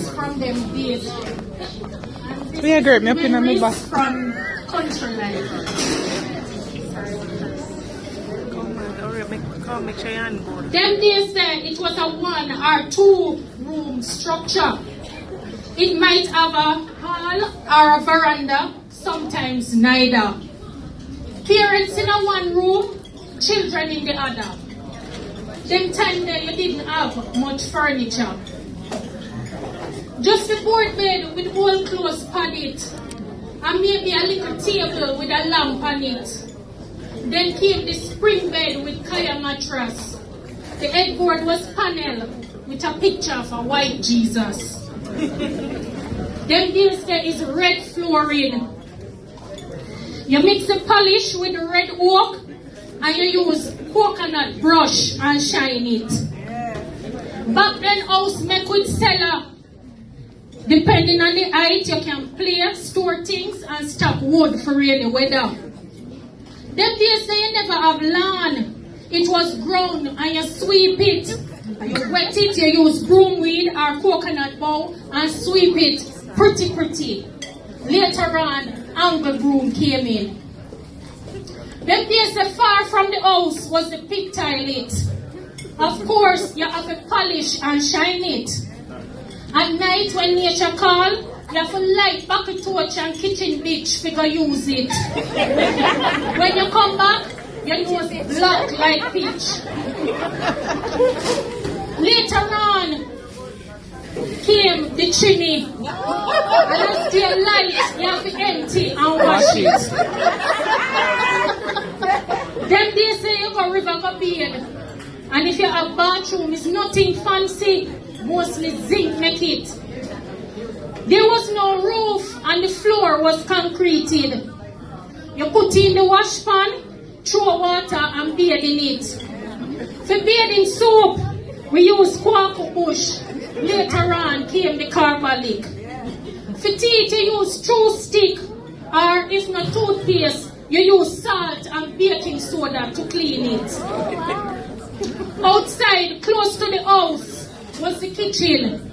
is from them days. Yeah, great. Me up in my back. From country life. Make sure you hand go. Them days then it was a 1 or 2 room structure. It might have a hall or a veranda, sometimes neither. Parents in a 1 room, children in the other. Them time there you didn't have much furniture. Just the board bed with old clothes on it, and maybe a little table with a lamp on it. Then came the spring bed with kaya mattress. The headboard was panel with a picture of a white Jesus. Then there is red flooring. You mix the polish with the red oak and you use coconut brush and shine it. Back then house make with cellar. Depending on the height, you can play, store things and stock wood for rainy weather. Them days they never have lawn. It was ground and you sweep it. You wet it, you use broom weed or coconut bowl and sweep it pretty. Later on, angle broom came in. Them days far from the house was the pig toilet. Of course, you have to polish and shine it. At night when nature call, you have to light bucket torch and kitchen bitch figure use it. When you come back, you use it black like peach. Later on came the chimney. And as the light, you have to empty and wash it. Them days say you go river go bathe. And if you have bathroom, it's nothing fancy. Mostly zinc make it. There was no roof and the floor was concreted. You put in the wash pan, throw water and bathe in it. For bathing soap, we use quack bush. Later on came the carbolic. For teeth, you use chew stick, or if not toothpaste, you use salt and baking soda to clean it. Outside, close to the house, was the kitchen.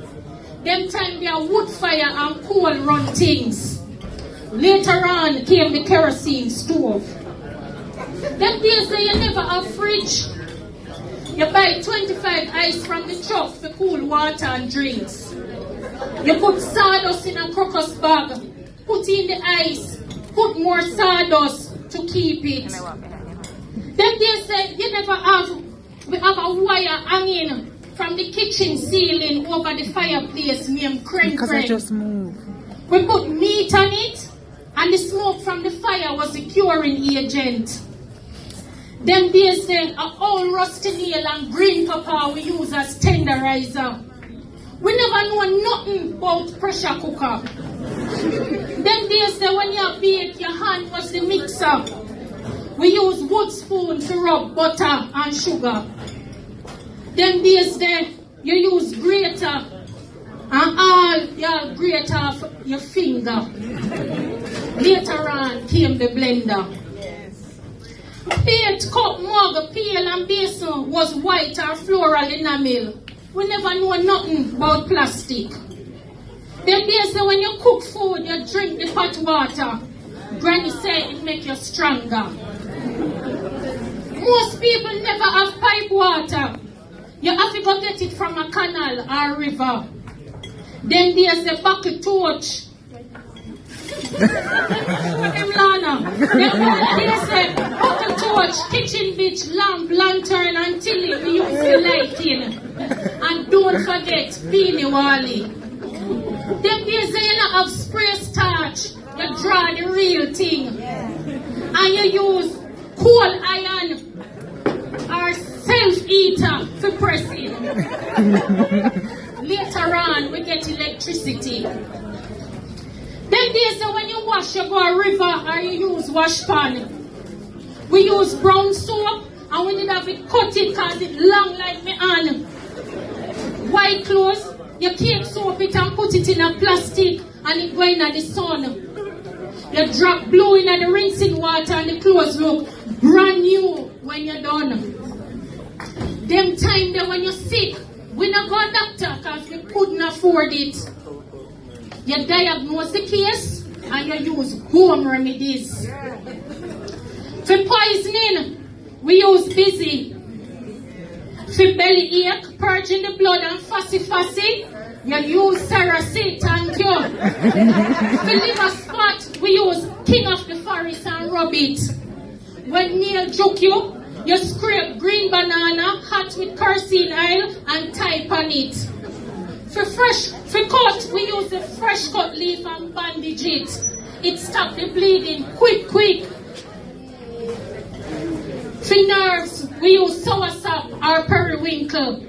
Them time there wood fire and coal run things. Later on came the kerosene stove. Them days that you never have fridge. You buy 25 ice from the truck for cool water and drinks. You put sawdust in a crocus bag, put in the ice, put more sawdust to keep it. Them days that you never have, we have a wire hanging from the kitchen ceiling over the fireplace named crane. Because I just moved. We put meat on it, and the smoke from the fire was the curing agent. Them days then, a old rusty nail and green pepper we use as tenderizer. We never know nothing about pressure cooker. Them days then, when you bake, your hand was the mixer. We use wood spoon to rub butter and sugar. Them days then, you use grater and all your grate off your finger. Later on came the blender. Plate, cup, mug, pail and basin was white or floral enamel. We never know nothing about plastic. Them days when you cook food, you drink the hot water. Granny said it make you stronger. Most people never have pipe water. You have to go get it from a canal or river. Then there's the bucket torch. Them there's a bucket torch, kitchen bitch, lamp, lantern, and tilly we use the lighting. And don't forget Beanie Wally. Then there's you not have spray starch. You draw the real thing. And you use coal iron or self-eater for pressing. Later on, we get electricity. Then days when you wash, you go a river or you use wash pan. We use brown soap and we need to have it cut it because it's long like my hand. White clothes, you keep soap it and put it in a plastic and it go in the sun. You drop blue in the rinsing water and the clothes look brand new when you're done. Them time there when you're sick, we not go doctor because we couldn't afford it. You diagnose the case and you use home remedies. For poisoning, we use busy. For belly ache, purging the blood and fussy, you use Ceracid, thank you. For liver spot, we use King of the Forest and rub it. When nail juke you scrape green banana, hot with kerosene oil and type on it. For cut, we use the fresh cut leaf and bandage it. It stops the bleeding quick. For nerves, we use soursop or periwinkle.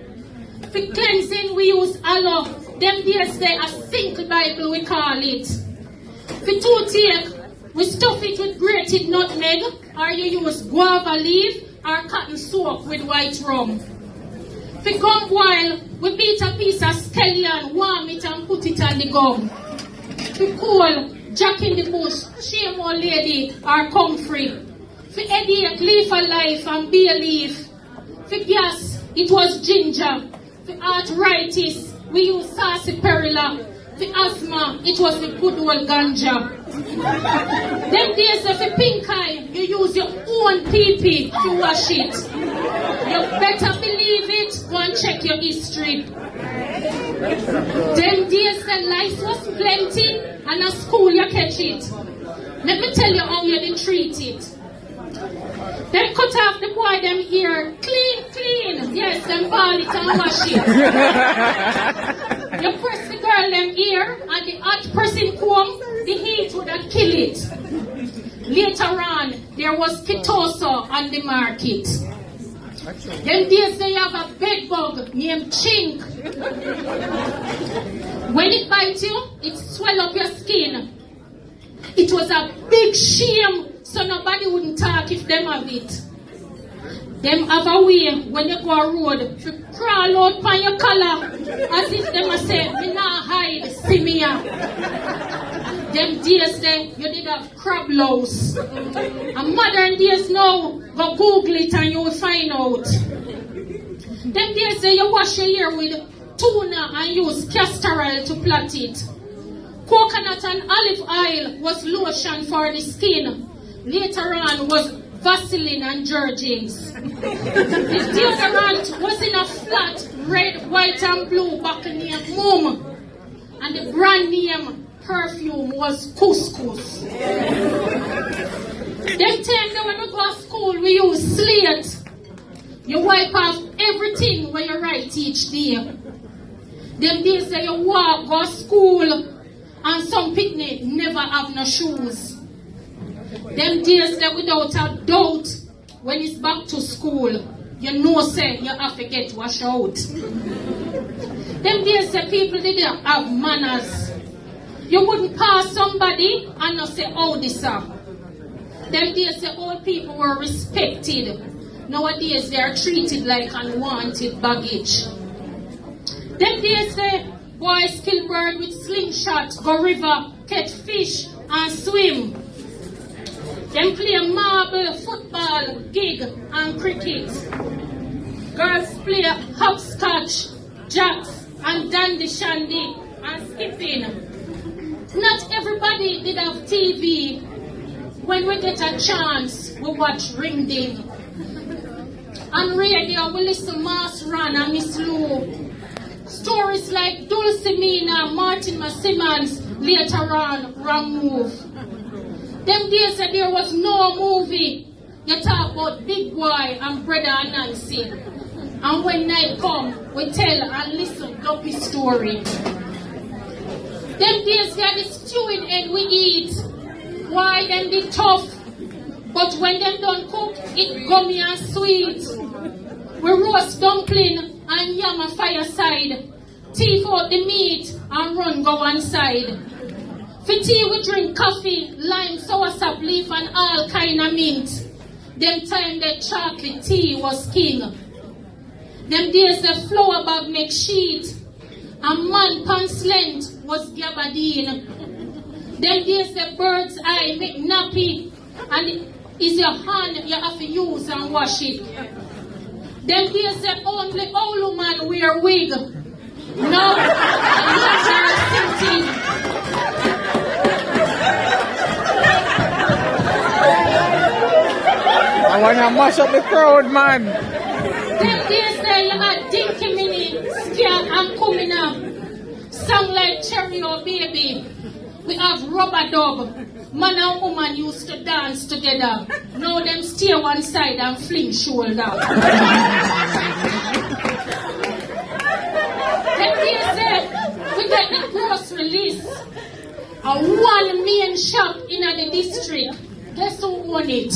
For cleansing, we use aloe. Them days they a single Bible we call it. For toothache, we stuff it with grated nutmeg, or you use guava leaf or cotton soap with white rum. For gum boil, we beat a piece of scallion, warm it and put it on the gum. For cold, jack in the bush, shame old lady or comfrey. For headache, leaf of life and bay leaf. For gas, it was ginger. For arthritis, we use sarsaparilla. For asthma, it was the good old ganja. Them days for pink eye, you use your own pee-pee to wash it. You better believe it, go and check your history. Them days the life was plenty, and at school you catch it. Let me tell you how you did treat it. Them cut off the boy them ear, clean. Yes, them ball it and wash it. You press the girl them ear, and the hot pressing comb, the heat would have kill it. Later on, there was Kitoso on the market. Them days they have a bed bug named chink. When it bites you, it swell up your skin. It was a big shame, so nobody wouldn't talk if them have it. Them have a way when you go a road to crawl out by your collar as if them a say, me nah hide, see me here. Them days then you did have crab louse. And modern days now, go Google it and you will find out. Them days then you wash your hair with tuna and use castor oil to plait it. Coconut and olive oil was lotion for the skin. Later on was Vaseline and Jergens. The deodorant was in a flat red, white and blue bottle named Mum. And the brand name perfume was Couscous. Them time when we go to school we use slate. You wipe off everything when you write each day. Them days that you walk, go to school, and some picnic never have no shoes. Them days that without a doubt, when it's back to school, you know say you have to get washed out. Them days that people didn't have manners. You wouldn't pass somebody and not say, oh this up. Them days that old people were respected. Nowadays they are treated like unwanted baggage. Them days the boys kill bird with slingshot, go river, catch fish and swim. Them play marble, football, gig and cricket. Girls play hopscotch, jacks and dandy shandy and skipping. Not everybody did have TV. When we get a chance, we watch Ring Ding. On radio, we listen to Mass Run and Miss Lou. Stories like Dulcimina, Martin Simmons, later on, Wrong Move. Them days that there was no movie, you talk about Big Boy and Brother and Nancy. And when night come, we tell and listen Duppy story. Them days they are the stewing egg we eat. Why them be tough? But when them don't cook, it gummy and sweet. We roast dumpling and yam a fireside. Teeth out the meat and run go one side. For tea we drink coffee, lime, soursop leaf and all kind of mint. Them time that chocolate tea was king. Them days the flour bag make sheet. And man pants length was gabardine. Them days the bird's eye make nappy. And is your hand you have to use and wash it. Them days the only old man wear wig. Now, the are When I mash up the crowd, man. Them days there you had Dinky Mini, Scare and Coming Up. Song like Cherry or Baby. We have Rubber Dub. Man and woman used to dance together. Now them stay one side and fling shoulder. Them days there, we get the grocery list. A one main shop in the district. Guess who own it?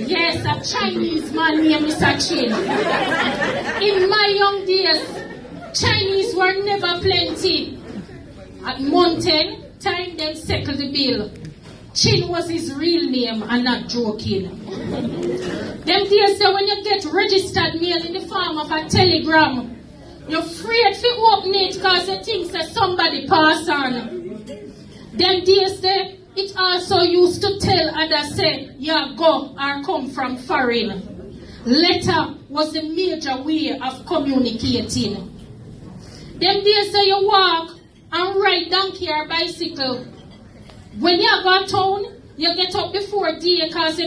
Yes, a Chinese man named Mr. Chin. In my young days, Chinese were never plenty. At Mountain, time them settle the bill. Chin was his real name and not joking. Them days say when you get registered mail in the form of a telegram, you're afraid to open it because you think that somebody pass on. Them days say it also used to tell others say, yeah, go or come from foreign. Letter was the major way of communicating. Them days say you walk and ride donkey or bicycle. When you go to town, you get up before day because you